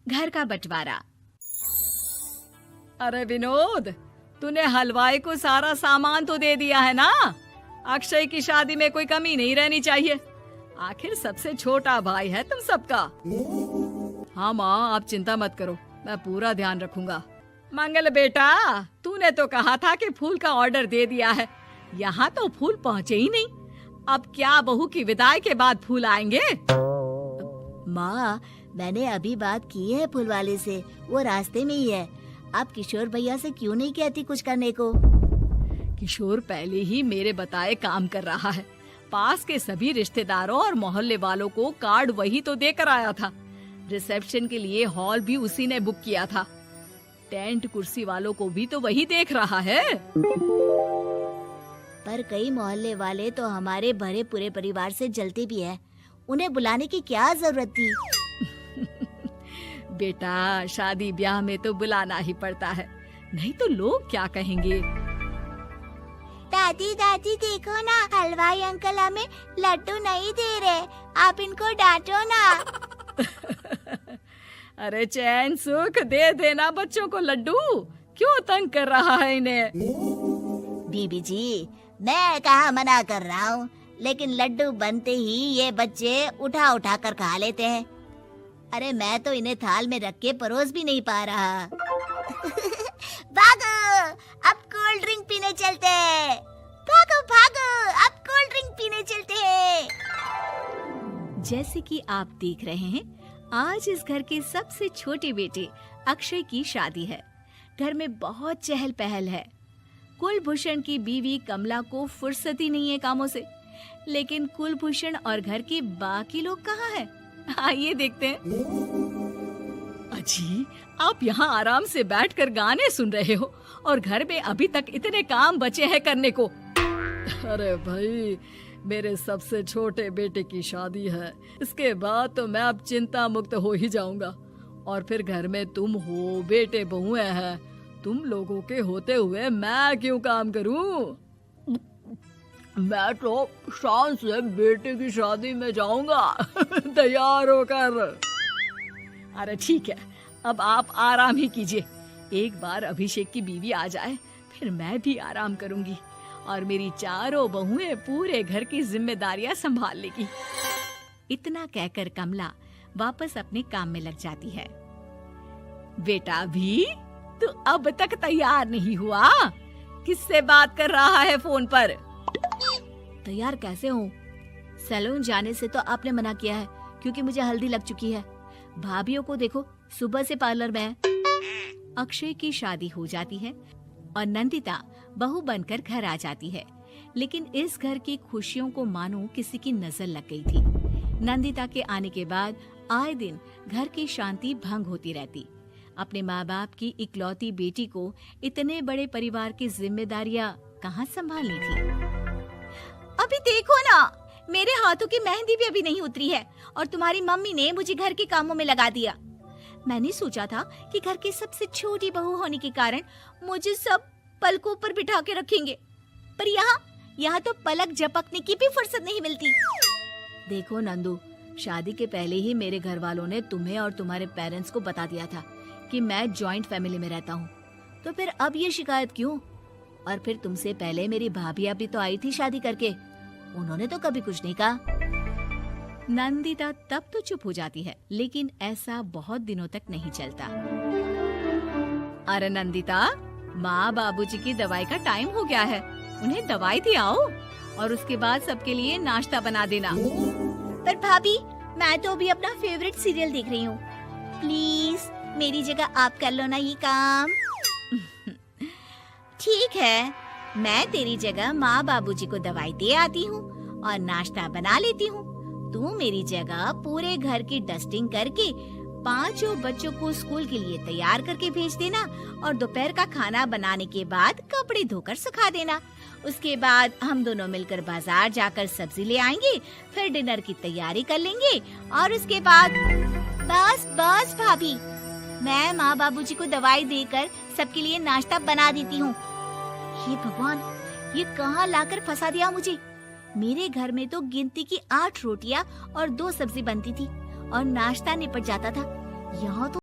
घर का बंटवारा। अरे विनोद, तूने हलवाई को सारा सामान तो दे दिया है ना? अक्षय की शादी में कोई कमी नहीं रहनी चाहिए। आखिर सबसे छोटा भाई है तुम सबका। हाँ माँ, आप चिंता मत करो, मैं पूरा ध्यान रखूंगा। मंगल बेटा, तूने तो कहा था कि फूल का ऑर्डर दे दिया है, यहाँ तो फूल पहुँचे ही नहीं। अब क्या बहू की विदाई के बाद फूल आएंगे? माँ, मैंने अभी बात की है फूल वाले से, वो रास्ते में ही है। आप किशोर भैया से क्यों नहीं कहती कुछ करने को? किशोर पहले ही मेरे बताए काम कर रहा है। पास के सभी रिश्तेदारों और मोहल्ले वालों को कार्ड वही तो देकर आया था। रिसेप्शन के लिए हॉल भी उसी ने बुक किया था। टेंट कुर्सी वालों को भी तो वही देख रहा है। पर कई मोहल्ले वाले तो हमारे भरे पूरे परिवार से जलते भी हैं। उन्हें बुलाने की क्या जरूरत थी? बेटा, शादी ब्याह में तो बुलाना ही पड़ता है, नहीं तो लोग क्या कहेंगे। दादी दादी देखो ना, हलवाई अंकल हमें लड्डू नहीं दे रहे, आप इनको डांटो ना। अरे चैन सुख दे देना बच्चों को लड्डू, क्यों तंग कर रहा है इन्हें? बीबी जी, मैं कहाँ मना कर रहा हूँ, लेकिन लड्डू बनते ही ये बच्चे उठा उठा कर खा लेते हैं। अरे मैं तो इन्हें थाल में रख के परोस भी नहीं पा रहा। भागो, अब कोल्ड ड्रिंक पीने चलते हैं। भागो भागो, अब कोल्ड ड्रिंक पीने चलते हैं। जैसे कि आप देख रहे हैं, आज इस घर के सबसे छोटे बेटे अक्षय की शादी है। घर में बहुत चहल पहल है। कुलभूषण की बीवी कमला को फुर्सत ही नहीं है कामों से, लेकिन कुलभूषण और घर के बाकी लोग कहाँ हैं? आइए देखते हैं। अजी, आप यहाँ आराम से बैठकर गाने सुन रहे हो और घर में अभी तक इतने काम बचे हैं करने को। अरे भाई, मेरे सबसे छोटे बेटे की शादी है, इसके बाद तो मैं अब चिंता मुक्त हो ही जाऊंगा। और फिर घर में तुम हो, बेटे बहुएं हैं, तुम लोगों के होते हुए मैं क्यों काम करूं? मैं तो शान से बेटे की शादी में जाऊंगा तैयार होकर। अरे ठीक है, अब आप आराम ही कीजिए। एक बार अभिषेक की बीवी आ जाए, फिर मैं भी आराम करूंगी और मेरी चारों बहुएं पूरे घर की जिम्मेदारियां संभाल लेगी। इतना कहकर कमला वापस अपने काम में लग जाती है। बेटा भी, तू अब तक तैयार नहीं हुआ? किससे बात कर रहा है फोन पर? तैयार कैसे हूँ? सैलून जाने से तो आपने मना किया है, क्योंकि मुझे हल्दी लग चुकी है। भाभीयों को देखो, सुबह से पार्लर में है। अक्षय की शादी हो जाती है और नंदिता बहू बनकर घर आ जाती है, लेकिन इस घर की खुशियों को मानो किसी की नजर लग गई थी। नंदिता के आने के बाद आए दिन घर की शांति भंग होती रहती। अपने माँ बाप की इकलौती बेटी को इतने बड़े परिवार की जिम्मेदारियां कहाँ संभालनी थी? अभी देखो ना, मेरे हाथों की मेहंदी भी अभी नहीं उतरी है और तुम्हारी मम्मी ने मुझे घर के कामों में लगा दिया। मैंने सोचा था कि घर की सबसे छोटी बहू होने के कारण मुझे सब पलकों पर बिठा के रखेंगे, पर यहाँ तो पलक झपकने की भी फुर्सत नहीं मिलती। देखो नंदू, शादी के पहले ही मेरे घर वालों ने तुम्हें और तुम्हारे पेरेंट्स को बता दिया था कि मैं जॉइंट फैमिली में रहता हूँ, तो फिर अब ये शिकायत क्यों? और फिर तुमसे पहले मेरी भाभियां भी तो आई थी शादी करके, उन्होंने तो कभी कुछ नहीं कहा। नंदिता तब तो चुप हो जाती है, लेकिन ऐसा बहुत दिनों तक नहीं चलता। अरे नंदिता, माँ बाबूजी की दवाई का टाइम हो गया है, उन्हें दवाई दे आओ और उसके बाद सबके लिए नाश्ता बना देना। पर भाभी, मैं तो अभी अपना फेवरेट सीरियल देख रही हूँ। प्लीज मेरी जगह आप कर लो ना ये काम। ठीक है, मैं तेरी जगह माँ बाबूजी को दवाई दे आती हूँ और नाश्ता बना लेती हूँ। तू मेरी जगह पूरे घर की डस्टिंग करके 5 बच्चों को स्कूल के लिए तैयार करके भेज देना और दोपहर का खाना बनाने के बाद कपड़े धोकर सुखा देना। उसके बाद हम दोनों मिलकर बाजार जाकर सब्जी ले आएंगे, फिर डिनर की तैयारी कर लेंगे और उसके बाद बस भाभी, मैं माँ बाबूजी को दवाई देकर सबके लिए नाश्ता बना देती हूँ। हे भगवान, ये कहाँ लाकर फंसा दिया मुझे। मेरे घर में तो गिनती की 8 रोटियां और 2 सब्जी बनती थी और नाश्ता निपट जाता था। यहाँ तो